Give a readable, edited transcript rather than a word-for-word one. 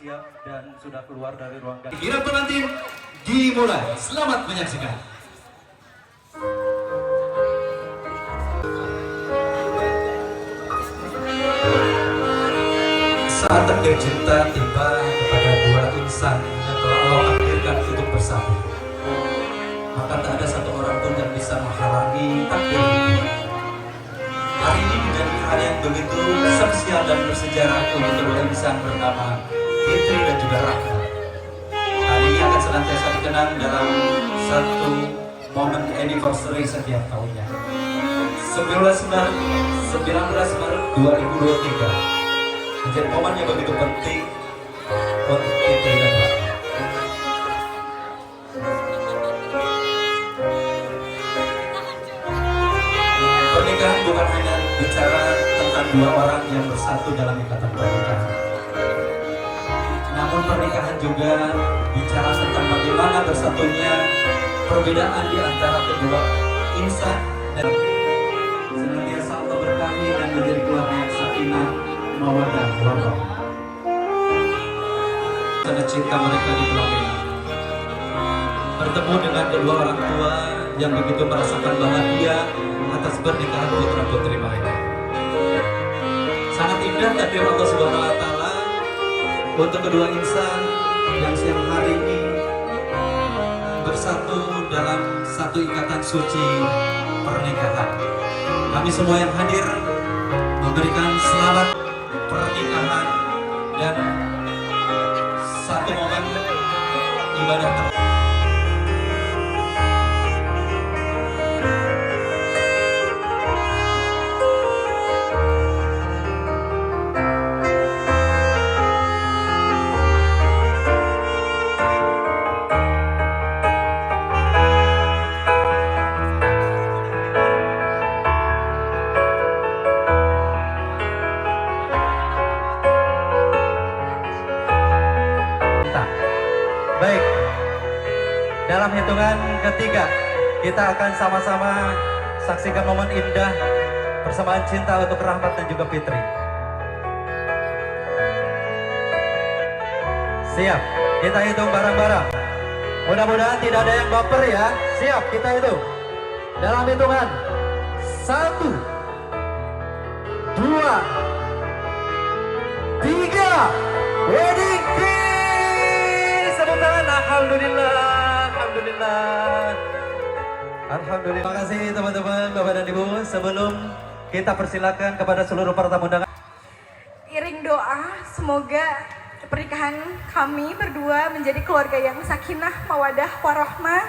siap dan sudah keluar dari ruang ganti. Kirap pengantin dimulai. Selamat menyaksikan. Saat takdir cinta tiba kepada dua insan yang telah Allah takdirkan untuk bersatu, maka tak ada satu orang pun yang bisa menghalangi takdir itu. Hari ini menjadi hari yang begitu spesial dan bersejarah untuk kedua insan bernama Fitri dan juga Rahma. Hari ini akan senantiasa dikenang dalam satu momen anniversary setiap tahunnya. 19 Maret 2023 menjadi momen yang begitu penting untuk Fitri dan Rahma. Pernikahan bukan hanya bicara tentang dua orang yang bersatu dalam ikatan pernikahan, namun pernikahan juga bicara tentang bagaimana bersatunya perbedaan di antara kedua insan dan senantiasa Allah berkahi dan menjadi keluarga yang sakinah, mawaddah, warahmah. Tanda cinta mereka di Pulau Bena, bertemu dengan kedua orang tua yang begitu merasakan bahagia atas pernikahan putra putri mereka. Sangat indah takdir Allah Subhanahu wa Ta'ala untuk kedua insan yang siang hari ini bersatu dalam satu ikatan suci pernikahan. Kami semua yang hadir memberikan selamat pernikahan dan satu momen ibadah Baik, dalam hitungan ketiga kita akan sama-sama saksikan momen indah persamaan cinta untuk Rahmat dan juga Fitri. Siap, kita hitung bareng-bareng. Mudah-mudahan tidak ada yang baper ya. Siap, kita hitung. Dalam hitungan 1, 2, 3, wedding kiss. Alhamdulillah, alhamdulillah, alhamdulillah. Terima kasih teman-teman, Bapak dan Ibu. Sebelum kita persilakan kepada seluruh para tamu undangan, iring doa semoga pernikahan kami berdua menjadi keluarga yang sakinah, mawadah, warahmah.